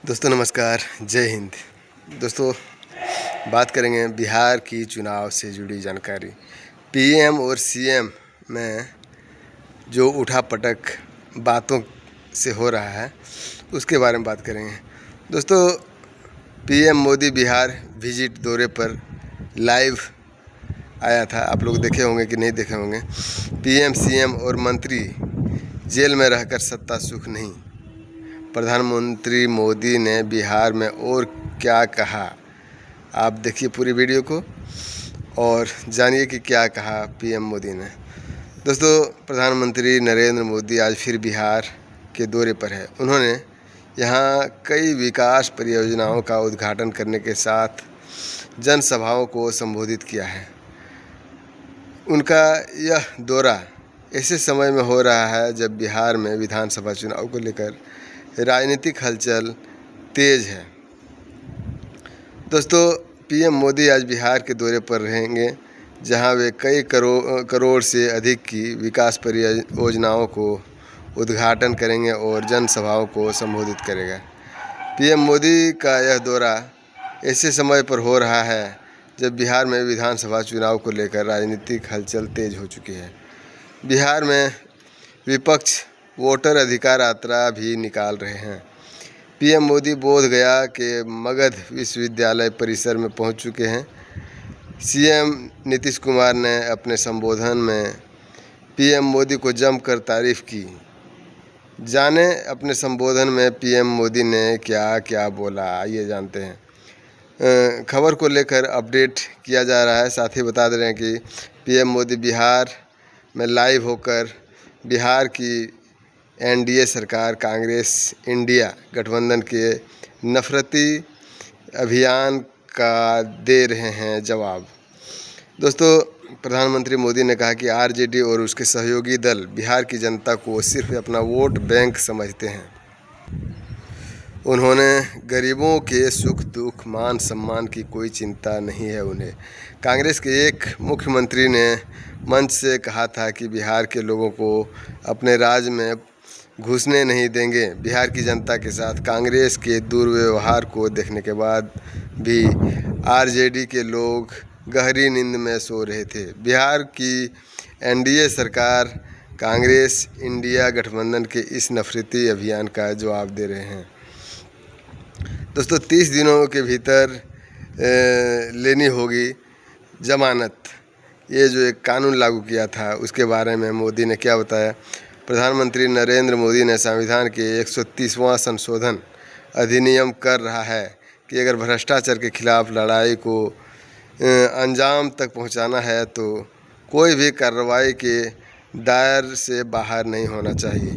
दोस्तों नमस्कार, जय हिंद। दोस्तों बात करेंगे बिहार की चुनाव से जुड़ी जानकारी। पीएम और सीएम में जो उठापटक बातों से हो रहा है उसके बारे में बात करेंगे। दोस्तों पीएम मोदी बिहार विजिट दौरे पर लाइव आया था, आप लोग देखे होंगे कि नहीं देखे होंगे। पीएम सीएम और मंत्री जेल में रहकर सत्ता सुख नहीं। प्रधानमंत्री मोदी ने बिहार में और क्या कहा, आप देखिए पूरी वीडियो को और जानिए कि क्या कहा पीएम मोदी ने। दोस्तों प्रधानमंत्री नरेंद्र मोदी आज फिर बिहार के दौरे पर है। उन्होंने यहाँ कई विकास परियोजनाओं का उद्घाटन करने के साथ जनसभाओं को संबोधित किया है। उनका यह दौरा ऐसे समय में हो रहा है जब बिहार में विधानसभा चुनाव को लेकर राजनीतिक हलचल तेज है। दोस्तों पीएम मोदी आज बिहार के दौरे पर रहेंगे, जहां वे कई करोड़ से अधिक की विकास परियोजनाओं को उद्घाटन करेंगे और जनसभाओं को संबोधित करेगा। पीएम मोदी का यह दौरा ऐसे समय पर हो रहा है जब बिहार में विधानसभा चुनाव को लेकर राजनीतिक हलचल तेज हो चुकी है। बिहार में विपक्ष वोटर अधिकार यात्रा भी निकाल रहे हैं। पीएम मोदी बोधगया के मगध विश्वविद्यालय परिसर में पहुंच चुके हैं। सीएम नीतीश कुमार ने अपने संबोधन में पीएम मोदी को जमकर तारीफ की। जाने अपने संबोधन में पीएम मोदी ने क्या क्या बोला, आइए जानते हैं। खबर को लेकर अपडेट किया जा रहा है। साथ ही बता दे रहे हैं कि पीएम मोदी बिहार में लाइव होकर बिहार की एनडीए सरकार कांग्रेस इंडिया गठबंधन के नफरती अभियान का दे रहे हैं जवाब। दोस्तों प्रधानमंत्री मोदी ने कहा कि आरजेडी और उसके सहयोगी दल बिहार की जनता को सिर्फ अपना वोट बैंक समझते हैं। उन्होंने गरीबों के सुख दुख मान सम्मान की कोई चिंता नहीं है उन्हें। कांग्रेस के एक मुख्यमंत्री ने मंच से कहा था कि बिहार के लोगों को अपने राज्य में घुसने नहीं देंगे। बिहार की जनता के साथ कांग्रेस के दुर्व्यवहार को देखने के बाद भी आरजेडी के लोग गहरी नींद में सो रहे थे। बिहार की एनडीए सरकार कांग्रेस इंडिया गठबंधन के इस नफरती अभियान का जवाब दे रहे हैं। दोस्तों 30 दिनों के भीतर लेनी होगी जमानत, ये जो एक कानून लागू किया था उसके बारे में मोदी ने क्या बताया। प्रधानमंत्री नरेंद्र मोदी ने संविधान के 130वां संशोधन अधिनियम कर रहा है कि अगर भ्रष्टाचार के खिलाफ लड़ाई को अंजाम तक पहुंचाना है तो कोई भी कार्रवाई के दायरे से बाहर नहीं होना चाहिए।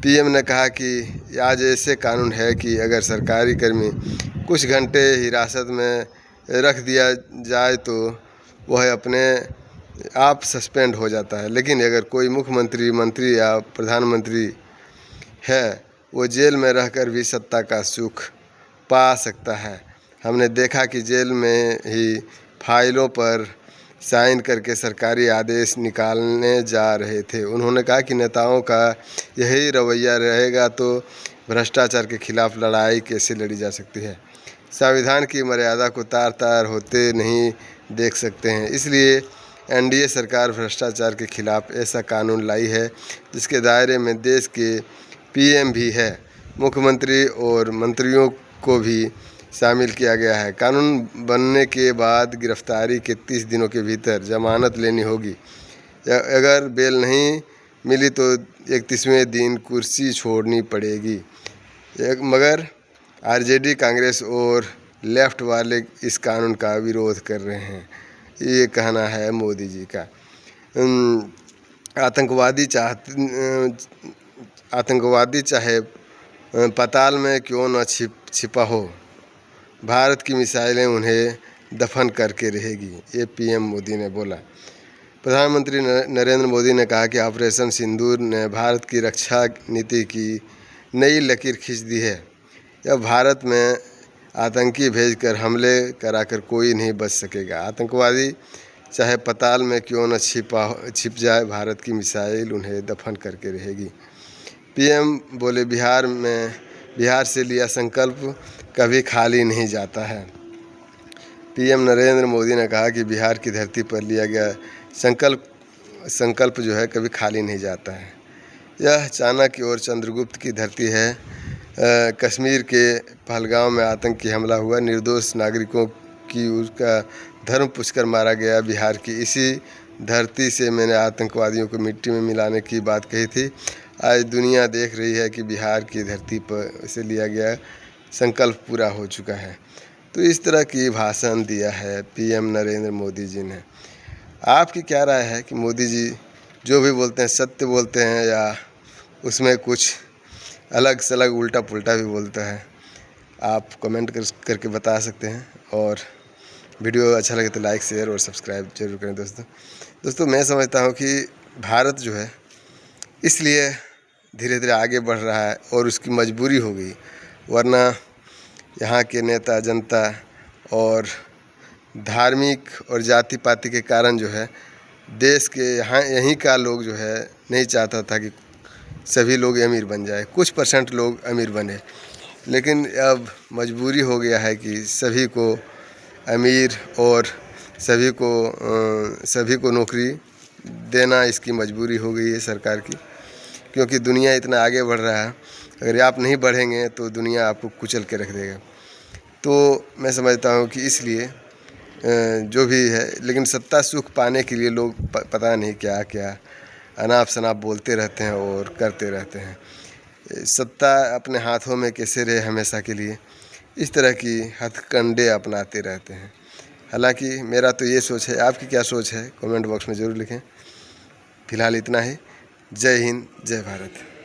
पीएम ने कहा कि आज ऐसे कानून है कि अगर सरकारी कर्मी कुछ घंटे हिरासत में रख दिया जाए तो वह अपने आप सस्पेंड हो जाता है, लेकिन अगर कोई मुख्यमंत्री मंत्री या प्रधानमंत्री है वो जेल में रहकर भी सत्ता का सुख पा सकता है। हमने देखा कि जेल में ही फाइलों पर साइन करके सरकारी आदेश निकालने जा रहे थे। उन्होंने कहा कि नेताओं का यही रवैया रहेगा तो भ्रष्टाचार के खिलाफ लड़ाई कैसे लड़ी जा सकती है। संविधान की मर्यादा को तार तार होते नहीं देख सकते हैं, इसलिए एनडीए सरकार भ्रष्टाचार के खिलाफ ऐसा कानून लाई है जिसके दायरे में देश के पीएम भी है, मुख्यमंत्री और मंत्रियों को भी शामिल किया गया है। कानून बनने के बाद गिरफ्तारी के 30 दिनों के भीतर जमानत लेनी होगी। अगर बेल नहीं मिली तो 31वें दिन कुर्सी छोड़नी पड़ेगी। मगर आरजेडी कांग्रेस और लेफ्ट वाले इस कानून का विरोध कर रहे हैं, ये कहना है मोदी जी का। आतंकवादी चाहे पाताल में क्यों न छिपा हो, भारत की मिसाइलें उन्हें दफन करके रहेगी, ये पीएम मोदी ने बोला। प्रधानमंत्री नरेंद्र मोदी ने कहा कि ऑपरेशन सिंदूर ने भारत की रक्षा नीति की नई लकीर खींच दी है। अब भारत में आतंकी भेजकर हमले कराकर कोई नहीं बच सकेगा। आतंकवादी चाहे पाताल में क्यों न छिप जाए, भारत की मिसाइल उन्हें दफन करके रहेगी। पीएम बोले बिहार में बिहार से लिया संकल्प कभी खाली नहीं जाता है। पीएम नरेंद्र मोदी ने कहा कि बिहार की धरती पर लिया गया संकल्प जो है कभी खाली नहीं जाता है। यह चाणक्य और चंद्रगुप्त की धरती है। कश्मीर के पहलगाम में आतंकी हमला हुआ, निर्दोष नागरिकों की उसका धर्म पूछकर मारा गया। बिहार की इसी धरती से मैंने आतंकवादियों को मिट्टी में मिलाने की बात कही थी। आज दुनिया देख रही है कि बिहार की धरती पर से लिया गया संकल्प पूरा हो चुका है। तो इस तरह की भाषण दिया है पीएम नरेंद्र मोदी जी ने। आपकी क्या राय है कि मोदी जी जो भी बोलते हैं सत्य बोलते हैं या उसमें कुछ अलग सलग उल्टा पुल्टा भी बोलता है? आप कमेंट करके बता सकते हैं। और वीडियो अच्छा लगे तो लाइक शेयर और सब्सक्राइब जरूर करें दोस्तों। मैं समझता हूँ कि भारत जो है इसलिए धीरे धीरे आगे बढ़ रहा है और उसकी मजबूरी हो गई, वरना यहाँ के नेता जनता और धार्मिक और जाति पाति के कारण जो है देश के यहीं का लोग जो है नहीं चाहता था कि सभी लोग अमीर बन जाए। कुछ % लोग अमीर बने, लेकिन अब मजबूरी हो गया है कि सभी को अमीर और सभी को नौकरी देना इसकी मजबूरी हो गई है सरकार की, क्योंकि दुनिया इतना आगे बढ़ रहा है। अगर आप नहीं बढ़ेंगे तो दुनिया आपको कुचल के रख देगा। तो मैं समझता हूँ कि इसलिए जो भी है, लेकिन सत्ता सुख पाने के लिए लोग पता नहीं क्या क्या अनाप शनाप बोलते रहते हैं और करते रहते हैं। सत्ता अपने हाथों में कैसे रहे हमेशा के लिए, इस तरह की हथकंडे अपनाते रहते हैं। हालांकि मेरा तो ये सोच है, आपकी क्या सोच है कमेंट बॉक्स में ज़रूर लिखें। फिलहाल इतना ही। जय हिंद, जय भारत।